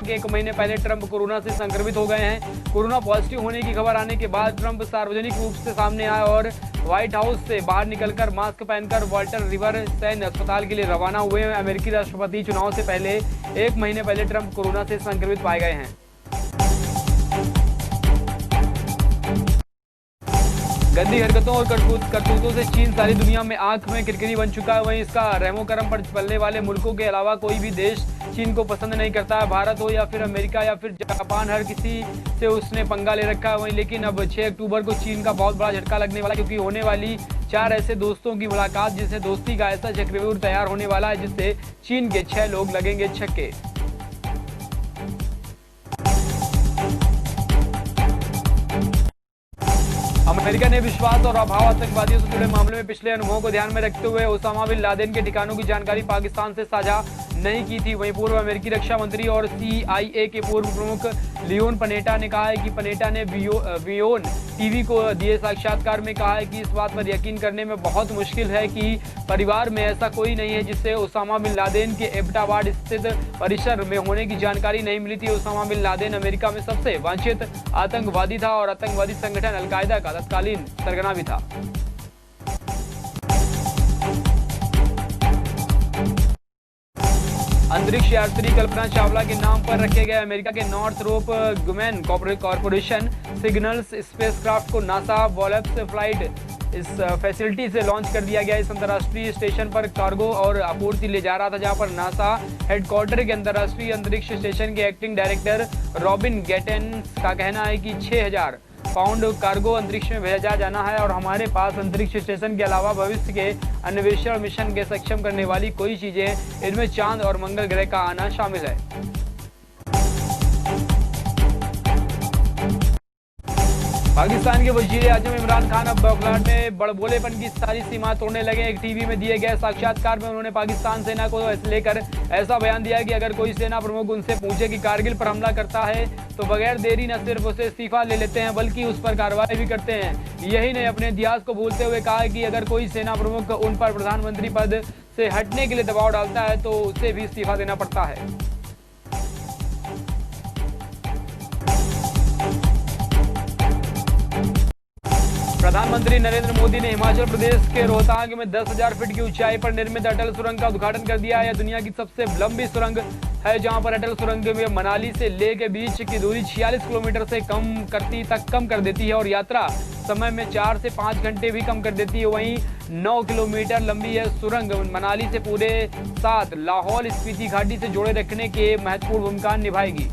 के 1 महीने पहले ट्रंप कोरोना से संक्रमित हो गए हैं। कोरोना पॉजिटिव होने की खबर आने के बाद ट्रंप सार्वजनिक रूप से सामने आए और व्हाइट हाउस से बाहर निकलकर मास्क पहनकर वाल्टर रिवर सैन्य अस्पताल के लिए रवाना हुए। अमेरिकी राष्ट्रपति चुनाव से पहले 1 महीने पहले ट्रंप कोरोना से संक्रमित पाए गए हैं। गंदी हरकतों और करतूतों से चीन सारी दुनिया में आंख में किरकिरी बन चुका है। वहीं इसका रहमो करम पर पलने वाले मुल्कों के अलावा कोई भी देश चीन को पसंद नहीं करता है। भारत हो या फिर अमेरिका या फिर जापान, हर किसी से उसने पंगा ले रखा है। वहीं लेकिन अब 6 अक्टूबर को चीन का बहुत बड़ा झटका लगने वाला है, क्योंकि होने वाली 4 ऐसे दोस्तों की मुलाकात जिससे दोस्ती का ऐसा चक्रव्यूह तैयार होने वाला है जिससे चीन के 6 लोग लगेंगे छक्के। अमेरिका ने विश्वास और अभाव आतंकवादियों से जुड़े मामले में पिछले अनुभवों को ध्यान में रखते हुए ओसामा बिन लादेन के ठिकानों की जानकारी पाकिस्तान से साझा नहीं की थी। वहीं पूर्व अमेरिकी रक्षा मंत्री और CIA के पूर्व प्रमुख लियोन पनेटा ने कहा है कि पनेटा ने वियोन टीवी को दिए साक्षात्कार में कहा है कि इस बात पर यकीन करने में बहुत मुश्किल है कि परिवार में ऐसा कोई नहीं है जिससे ओसामा बिन लादेन के एबटाबाद स्थित परिसर में होने की जानकारी नहीं मिली थी। ओसामा बिन लादेन अमेरिका में सबसे वांछित आतंकवादी था और आतंकवादी संगठन अलकायदा का तत्कालीन सरगना भी था। अंतरिक्ष यात्री कल्पना चावला के नाम पर रखे गए अमेरिका के Northrop Grumman corporation signals spacecraft को नासा वॉलप्स फ्लाइट इस फैसिलिटी से लॉन्च कर दिया गया। इस अंतर्राष्ट्रीय स्टेशन पर कार्गो और आपूर्ति ले जा रहा था, जहां पर नासा हेडक्वार्टर के अंतर्राष्ट्रीय अंतरिक्ष स्टेशन के एक्टिंग डायरेक्टर रॉबिन गेटेन्स का कहना है कि 6000 पाउंड कार्गो अंतरिक्ष में भेजा जाना है और हमारे पास अंतरिक्ष स्टेशन के अलावा भविष्य के अन्वेषण मिशन के सक्षम करने वाली कोई चीजें, इनमें चांद और मंगल ग्रह का आना शामिल है। पाकिस्तान के वजीर आजम इमरान खान अब बौखलाहट में बड़बोलेपन की सारी सीमा तोड़ने लगे। एक टीवी में दिए गए साक्षात्कार में उन्होंने पाकिस्तान सेना को लेकर ऐसा बयान दिया कि अगर कोई सेना प्रमुख उनसे पूछे कि कारगिल पर हमला करता है तो बगैर देरी न सिर्फ उसे इस्तीफा ले लेते हैं बल्कि उस पर कार्रवाई भी करते हैं। यही ने अपने इतिहास को भूलते हुए कहा कि अगर कोई सेना प्रमुख उन पर प्रधानमंत्री पद से हटने के लिए दबाव डालता है तो उसे भी इस्तीफा देना पड़ता है। प्रधानमंत्री नरेंद्र मोदी ने हिमाचल प्रदेश के रोहतांग में 10,000 फीट की ऊंचाई पर निर्मित अटल सुरंग का उद्घाटन कर दिया है। यह दुनिया की सबसे लंबी सुरंग है, जहां पर अटल सुरंग में मनाली से लेह के बीच की दूरी 46 किलोमीटर से कम कर देती है और यात्रा समय में 4 से 5 घंटे भी कम कर देती है। वहीं 9 किलोमीटर लंबी यह सुरंग मनाली से पूरे साथ लाहौल स्पीति घाटी से जोड़े रखने के महत्वपूर्ण भूमिका निभाएगी।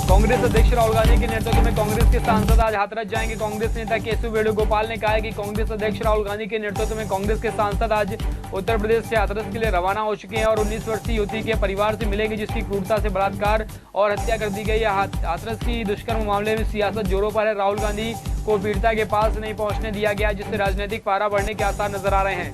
कांग्रेस अध्यक्ष राहुल गांधी के नेतृत्व में कांग्रेस के सांसद आज हाथरस जाएंगे। कांग्रेस नेता केशव वेणुगोपाल ने कहा है कि कांग्रेस अध्यक्ष राहुल गांधी के नेतृत्व में कांग्रेस के सांसद आज उत्तर प्रदेश से हाथरस के लिए रवाना हो चुके हैं और 19 वर्षीय युवती के परिवार से मिलेंगे जिसकी क्रूरता से बलात्कार और हत्या कर दी गई है। हाथरस की दुष्कर्म मामले में सियासत जोरों पर है। राहुल गांधी को पीड़िता के पास नहीं पहुंचने दिया गया, जिससे राजनीतिक पारा बढ़ने के आसार नजर आ रहे हैं।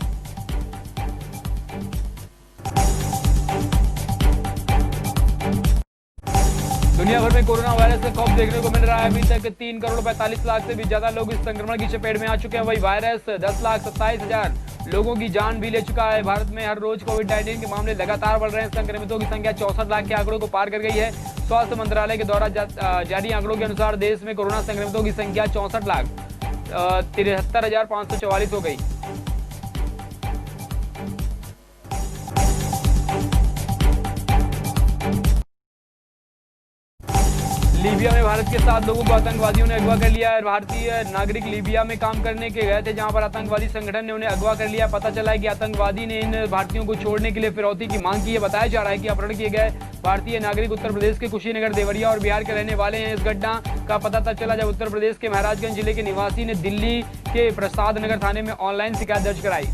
दुनिया भर में कोरोना वायरस से खौफ देखने को मिल रहा है। अभी तक 3 करोड़ 45 लाख से भी ज्यादा लोग इस संक्रमण की चपेट में आ चुके हैं। वही वायरस 10,27,000 लोगों की जान भी ले चुका है। भारत में हर रोज कोविड-19 के मामले लगातार बढ़ रहे हैं। संक्रमितों की संख्या 64 लाख के आंकड़ों को पार कर गई है। स्वास्थ्य मंत्रालय के द्वारा जारी आंकड़ों के अनुसार देश में कोरोना संक्रमितों की संख्या 64,73,544 हो गई। लीबिया में भारत के 7 लोगों को आतंकवादियों ने अगवा कर लिया है। भारतीय नागरिक लीबिया में काम करने के गए थे, जहां पर आतंकवादी संगठन ने उन्हें अगवा कर लिया। पता चला है कि आतंकवादी ने इन भारतीयों को छोड़ने के लिए फिरौती की मांग की है। बताया जा रहा है कि अपहरण किए गए भारतीय नागरिक उत्तर प्रदेश के कुशीनगर, देवरिया और बिहार के रहने वाले हैं। इस घटना का पता तब चला जब उत्तर प्रदेश के महाराजगंज जिले के निवासी ने दिल्ली के प्रसाद नगर थाने में ऑनलाइन शिकायत दर्ज कराई।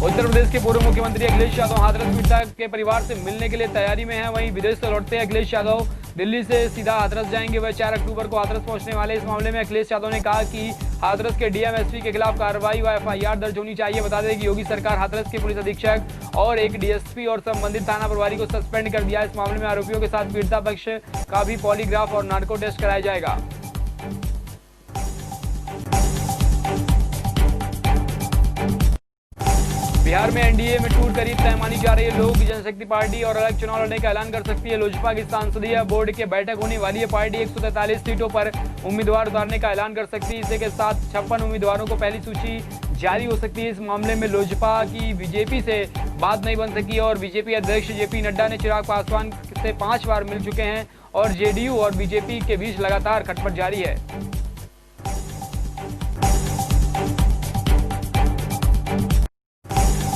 उत्तर प्रदेश के पूर्व मुख्यमंत्री अखिलेश यादव हाथरस पीड़िता के परिवार से मिलने के लिए तैयारी में हैं। वहीं विदेश से लौटते अखिलेश यादव दिल्ली से सीधा हाथरस जाएंगे। वह 4 अक्टूबर को हाथरस पहुंचने वाले। इस मामले में अखिलेश यादव ने कहा कि हाथरस के डीएम एसपी के खिलाफ कार्रवाई व एफआईआर दर्ज होनी चाहिए। बता दें कि योगी सरकार हाथरस के पुलिस अधीक्षक और एक डीएसपी और संबंधित थाना प्रभारी को सस्पेंड कर दिया। इस मामले में आरोपियों के साथ पीड़िता पक्ष का भी पॉलीग्राफ और नार्को टेस्ट कराया जाएगा। बिहार में एनडीए में टूट करीब तय मानी जा रही है। लोक जनशक्ति पार्टी और अलग चुनाव लड़ने का ऐलान कर सकती है। लोजपा की संसदीय बोर्ड की बैठक होने वाली है। पार्टी 143 सीटों पर उम्मीदवार उतारने का ऐलान कर सकती है। इसी के साथ 56 उम्मीदवारों को पहली सूची जारी हो सकती है। इस मामले में लोजपा की बीजेपी से बात नहीं बन सकी और बीजेपी अध्यक्ष जेपी नड्डा ने चिराग पासवान से 5 बार मिल चुके हैं और जेडीयू और बीजेपी के बीच लगातार खटपट जारी है।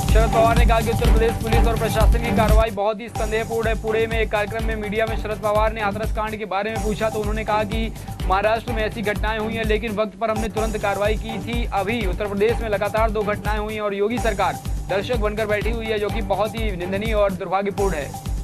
शरद पवार ने कहा कि उत्तर प्रदेश पुलिस और प्रशासन की कार्रवाई बहुत ही संदेहपूर्ण है। पुणे में एक कार्यक्रम में मीडिया में शरद पवार ने हाथरस कांड के बारे में पूछा तो उन्होंने कहा कि महाराष्ट्र में ऐसी घटनाएं हुई हैं लेकिन वक्त पर हमने तुरंत कार्रवाई की थी। अभी उत्तर प्रदेश में लगातार 2 घटनाएं हुई हैं और योगी सरकार दर्शक बनकर बैठी हुई है, जो कि बहुत ही निंदनीय और दुर्भाग्यपूर्ण है।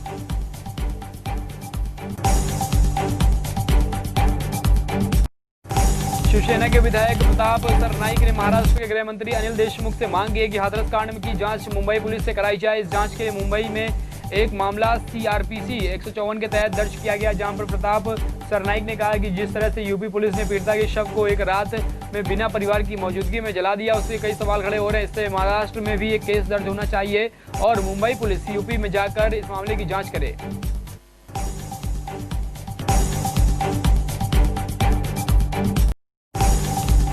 शिवसेना के विधायक प्रताप सरनाईक ने महाराष्ट्र के गृह मंत्री अनिल देशमुख से मांग की है कि हाथरस कांड की जांच मुंबई पुलिस से कराई जाए। इस जांच के लिए मुंबई में एक मामला सीआरपीसी 154 के तहत दर्ज किया गया, जहां पर प्रताप सरनाईक ने कहा कि जिस तरह से यूपी पुलिस ने पीड़िता के शव को एक रात में बिना परिवार की मौजूदगी में जला दिया, उससे कई सवाल खड़े हो रहे हैं। इससे महाराष्ट्र में भी एक केस दर्ज होना चाहिए और मुंबई पुलिस यूपी में जाकर इस मामले की जाँच करे।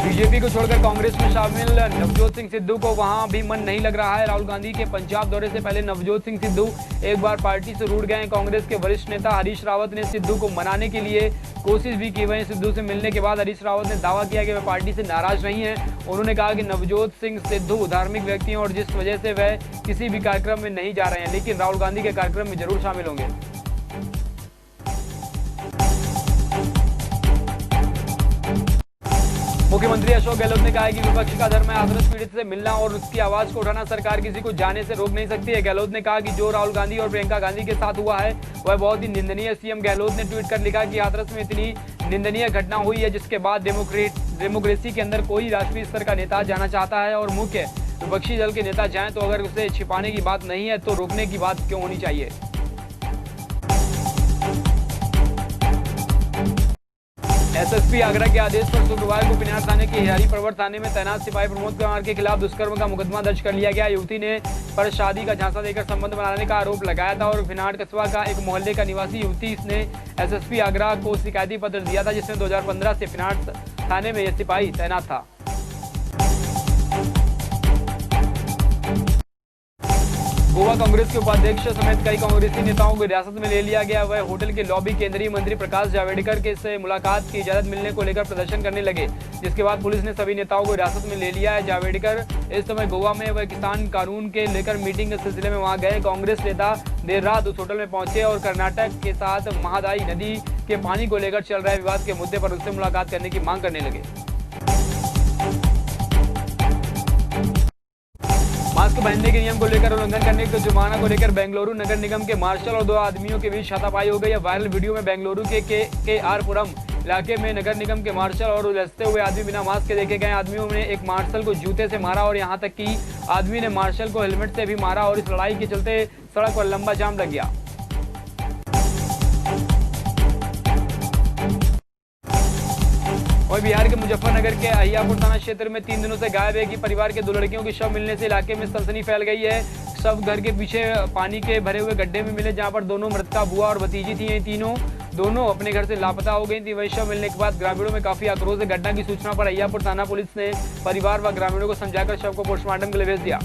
बीजेपी को छोड़कर कांग्रेस में शामिल नवजोत सिंह सिद्धू को वहां भी मन नहीं लग रहा है। राहुल गांधी के पंजाब दौरे से पहले नवजोत सिंह सिद्धू एक बार पार्टी से रूठ गए। कांग्रेस के वरिष्ठ नेता हरीश रावत ने सिद्धू को मनाने के लिए कोशिश भी की। वहीं सिद्धू से मिलने के बाद हरीश रावत ने दावा किया कि वह पार्टी से नाराज नहीं है। उन्होंने कहा कि नवजोत सिंह सिद्धू धार्मिक व्यक्ति हैं और जिस वजह से वह किसी भी कार्यक्रम में नहीं जा रहे हैं, लेकिन राहुल गांधी के कार्यक्रम में जरूर शामिल होंगे। मुख्यमंत्री अशोक गहलोत ने कहा है कि विपक्ष का धर्म है हाथरस पीड़ित से मिलना और उसकी आवाज को उठाना। सरकार किसी को जाने से रोक नहीं सकती है। गहलोत ने कहा कि जो राहुल गांधी और प्रियंका गांधी के साथ हुआ है वह बहुत ही निंदनीय है। सीएम गहलोत ने ट्वीट कर लिखा कि हाथरस में इतनी निंदनीय घटना हुई है जिसके बाद डेमोक्रेसी के अंदर कोई राष्ट्रीय स्तर का नेता जाना चाहता है और मुख्य विपक्षी दल के नेता जाएं तो अगर उसे छिपाने की बात नहीं है तो रोकने की बात क्यों होनी चाहिए। एसएसपी आगरा के आदेश पर शुक्रवार को पिनार थाने के हिरारी परवर थाने में तैनात सिपाही प्रमोद कुमार के खिलाफ दुष्कर्म का मुकदमा दर्ज कर लिया गया। युवती ने पर शादी का झांसा देकर संबंध बनाने का आरोप लगाया था और फिनाड़ कस्बा का एक मोहल्ले का निवासी युवती ने एसएसपी आगरा को शिकायती पत्र दिया था, जिसमें 2015 से फिनाड़ थाने में यह सिपाही तैनात था। गोवा कांग्रेस के उपाध्यक्ष समेत कई कांग्रेसी नेताओं को हिरासत में ले लिया गया। वह होटल के लॉबी केंद्रीय मंत्री प्रकाश जावड़ेकर के से मुलाकात की इजाजत मिलने को लेकर प्रदर्शन करने लगे, जिसके बाद पुलिस ने सभी नेताओं को हिरासत में ले लिया है। जावड़ेकर इस समय गोवा में वह किसान कानून के लेकर मीटिंग के सिलसिले में वहां गए। कांग्रेस नेता देर रात उस होटल में पहुंचे और कर्नाटक के साथ महादाई नदी के पानी को लेकर चल रहे विवाद के मुद्दे पर उससे मुलाकात करने की मांग करने लगे। मास्क पहनने के नियम को लेकर उल्लंघन करने के जुर्माना को लेकर बेंगलुरु नगर निगम के मार्शल और 2 आदमियों के बीच हाथापाई हो गई है। वायरल वीडियो में बेंगलुरु के आर पुरम इलाके में नगर निगम के मार्शल और उलझते हुए आदमी बिना मास्क के देखे गए। आदमियों ने एक मार्शल को जूते से मारा और यहां तक कि आदमी ने मार्शल को हेलमेट से भी मारा और इस लड़ाई के चलते सड़क पर लंबा जाम लग गया। वहीं बिहार के मुजफ्फरनगर के अहियापुर थाना क्षेत्र में 3 दिनों से गायब एक ही परिवार के 2 लड़कियों के शव मिलने से इलाके में सनसनी फैल गई है। शव घर के पीछे पानी के भरे हुए गड्ढे में मिले, जहां पर दोनों मृतका बुआ और भतीजी थी। ये दोनों अपने घर से लापता हो गई थी। वही शव मिलने के बाद ग्रामीणों में काफी आक्रोश है। घटना की सूचना पर अहियापुर थाना पुलिस ने परिवार व ग्रामीणों को समझाकर शव को पोस्टमार्टम के लिए भेज दिया।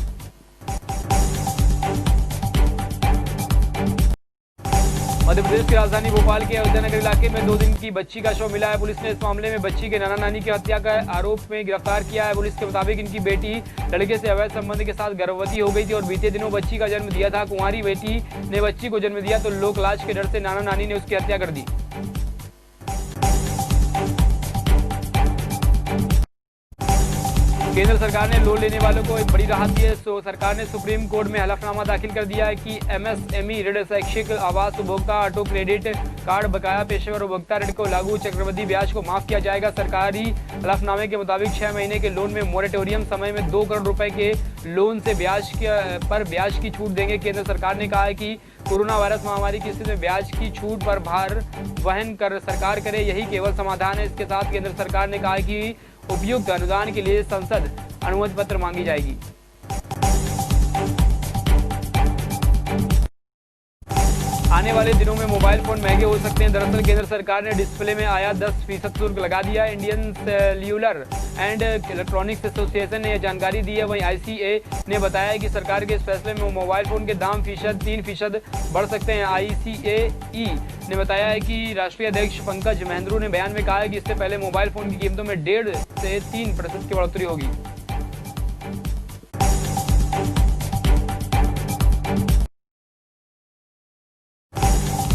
मध्य प्रदेश की राजधानी भोपाल के अयोध्या नगर इलाके में 2 दिन की बच्ची का शव मिला है। पुलिस ने इस मामले में बच्ची के नाना नानी की हत्या का आरोप में गिरफ्तार किया है। पुलिस के मुताबिक इनकी बेटी लड़के से अवैध संबंध के साथ गर्भवती हो गई थी और बीते दिनों बच्ची का जन्म दिया था। कुंवारी बेटी ने बच्ची को जन्म दिया तो लोक लाज के डर से नाना नानी ने उसकी हत्या कर दी। केंद्र सरकार ने लोन लेने वालों को एक बड़ी राहत दी है। सरकार ने सुप्रीम कोर्ट में हलफनामा दाखिल कर दिया है कि एमएसएमई ऋण, शैक्षिक, आवास उपभोक्ता, ऑटो क्रेडिट कार्ड, बकाया पेशेवर उपभोक्ता ऋण को लागू चक्रवृद्धि ब्याज को माफ किया जाएगा। सरकारी हलफनामे के मुताबिक 6 महीने के लोन में मोरेटोरियम समय में 2 करोड़ रुपए के लोन से ब्याज की छूट देंगे। केंद्र सरकार ने कहा है कि कोरोना वायरस महामारी की स्थिति में ब्याज की छूट पर भार वहन कर सरकार करे, यही केवल समाधान है। इसके साथ केंद्र सरकार ने कहा है कि उपयुक्त अनुदान के लिए संसद अनुमति पत्र मांगी जाएगी। आने वाले दिनों में मोबाइल फोन महंगे हो सकते हैं। दरअसल केंद्र सरकार ने डिस्प्ले में आया 10% शुल्क लगा दिया। Indian cellular and electronics association ने यह जानकारी दी है। वहीं आईसीए ने बताया है कि सरकार के इस फैसले में मोबाइल फोन के दाम 3% बढ़ सकते हैं। आईसीएई ने बताया है कि राष्ट्रीय अध्यक्ष पंकज महेंद्रू ने बयान में कहा है कि इससे पहले मोबाइल फोन की कीमतों में 1.5 से 3% की बढ़ोतरी होगी।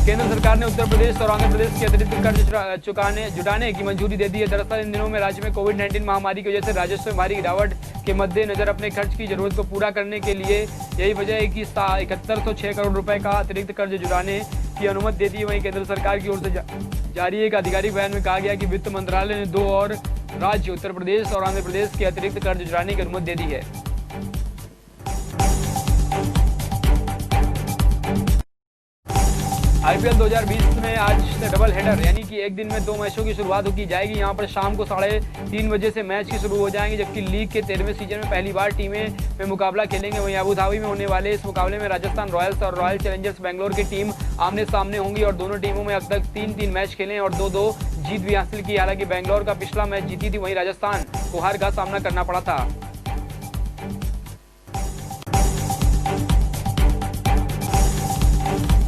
केंद्र सरकार ने उत्तर प्रदेश और आंध्र प्रदेश के अतिरिक्त कर्ज जुटाने की मंजूरी दे दी है। दरअसल इन दिनों में राज्य में कोविड-19 महामारी की वजह से राजस्व में भारी गिरावट के मद्देनजर अपने खर्च की जरूरत को पूरा करने के लिए यही वजह है कि 7106 करोड़ रुपए का अतिरिक्त कर्ज जुटाने की अनुमति दे दी है। वहीं केंद्र सरकार की ओर से जारी एक आधिकारिक बयान में कहा गया कि वित्त मंत्रालय ने 2 और राज्य उत्तर प्रदेश और आंध्र प्रदेश के अतिरिक्त कर्ज जुटाने की अनुमति दे दी है। आईपीएल 2020 में आज से डबल हेडर यानी कि एक दिन में 2 मैचों की शुरुआत की जाएगी। यहां पर शाम को 3:30 बजे से मैच की शुरू हो जाएंगे, जबकि लीग के 13वें सीजन में पहली बार टीमें में मुकाबला खेलेंगे। वहीं अबू धाबी में होने वाले इस मुकाबले में राजस्थान रॉयल्स और रॉयल चैलेंजर्स बेंगलोर की टीम आमने सामने होंगी और दोनों टीमों में अब तक 3-3 मैच खेले और 2-2 जीत भी हासिल की। हालांकि बेंगलोर का पिछला मैच जीती थी, वहीं राजस्थान को हार का सामना करना पड़ा था।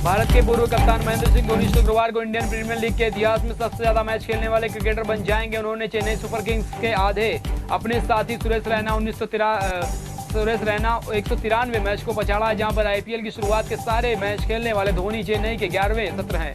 भारत के पूर्व कप्तान महेंद्र सिंह धोनी शुक्रवार को इंडियन प्रीमियर लीग के इतिहास में सबसे ज्यादा मैच खेलने वाले क्रिकेटर बन जाएंगे। उन्होंने चेन्नई सुपर किंग्स के आधे अपने साथी सुरेश रैना 193 मैच को पछाड़ा, जहां पर आईपीएल की शुरुआत के सारे मैच खेलने वाले धोनी चेन्नई के 11वें सत्र हैं।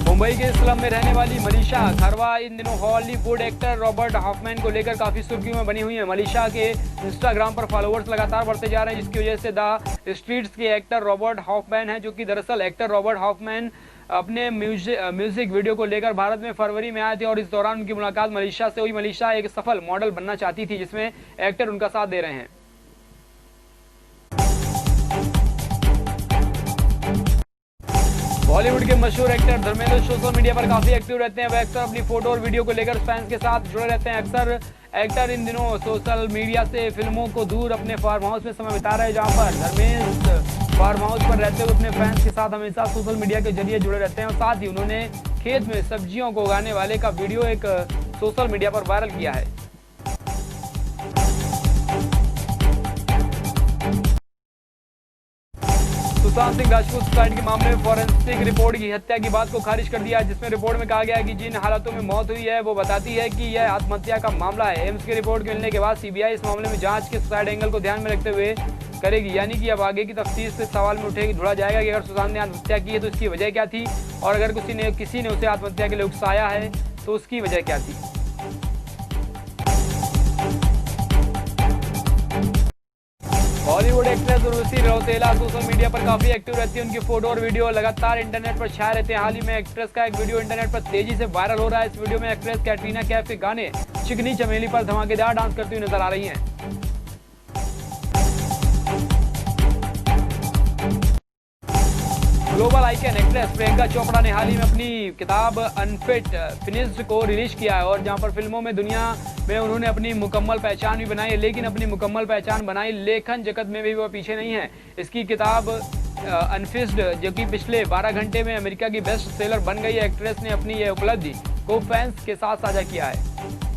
मुंबई के स्लम में रहने वाली मनीषा खरवा इन दिनों हॉलीवुड एक्टर रॉबर्ट हॉफमैन को लेकर काफी सुर्खियों में बनी हुई है। मनीषा के इंस्टाग्राम पर फॉलोअर्स लगातार बढ़ते जा रहे हैं, जिसकी वजह से द स्ट्रीट्स के एक्टर रॉबर्ट हॉफमैन हैं, जो कि दरअसल एक्टर रॉबर्ट हॉफमैन अपने म्यूजिक वीडियो को लेकर भारत में फरवरी में आए थे और इस दौरान उनकी मुलाकात मनीषा से हुई। मनीषा एक सफल मॉडल बनना चाहती थी, जिसमें एक्टर उनका साथ दे रहे हैं। बॉलीवुड के मशहूर एक्टर धर्मेंद्र सोशल मीडिया पर काफी एक्टिव रहते हैं। वह अक्सर अपनी फोटो और वीडियो को लेकर फैंस के साथ जुड़े रहते हैं। अक्सर एक्टर इन दिनों सोशल मीडिया से फिल्मों को दूर अपने फार्म हाउस में समय बिता रहे हैं, जहां पर धर्मेंद्र फार्म हाउस पर रहते हुए अपने फैंस के साथ हमेशा सोशल मीडिया के जरिए जुड़े रहते हैं और साथ ही उन्होंने खेत में सब्जियों को उगाने वाले का वीडियो एक सोशल मीडिया पर वायरल किया है। सुशांत सिंह राजपूत सुसाइड के मामले में फॉरेंसिक रिपोर्ट की हत्या की बात को खारिज कर दिया, जिसमें रिपोर्ट में कहा गया है कि जिन हालातों में मौत हुई है वो बताती है कि यह आत्महत्या का मामला है। एम्स की रिपोर्ट मिलने के बाद सीबीआई इस मामले में जांच के सुसाइड एंगल को ध्यान में रखते हुए करेगी, यानी कि अब आगे की तफ्तीश से सवाल में ढूंढा जाएगा कि अगर सुशांत ने आत्महत्या की है तो इसकी वजह क्या थी, और अगर किसी ने उसे आत्महत्या के लिए उकसाया है तो उसकी वजह क्या थी। Bollywood actress Urvashi Rautela social media पर काफी एक्टिव रहती है। उनकी फोटो और वीडियो लगातार इंटरनेट पर छाए रहते हैं। हाल ही में एक्ट्रेस का एक वीडियो इंटरनेट पर तेजी से वायरल हो रहा है। इस वीडियो में एक्ट्रेस कैटरीना कैफ के गाने चिकनी चमेली पर धमाकेदार डांस करती हुई नजर आ रही हैं। Global icon actress Priyanka Chopra ने हाल ही में अपनी किताब अनफिट फिनिश्ड को रिलीज किया है, और जहां पर फिल्मों में दुनिया में उन्होंने अपनी मुकम्मल पहचान भी बनाई है, लेकिन अपनी मुकम्मल पहचान बनाई लेखन जगत में भी वह पीछे नहीं है। इसकी किताब अनफिस्ड, जो कि पिछले 12 घंटे में अमेरिका की बेस्ट सेलर बन गई है। एक्ट्रेस ने अपनी यह उपलब्धि को फैंस के साथ साझा किया है।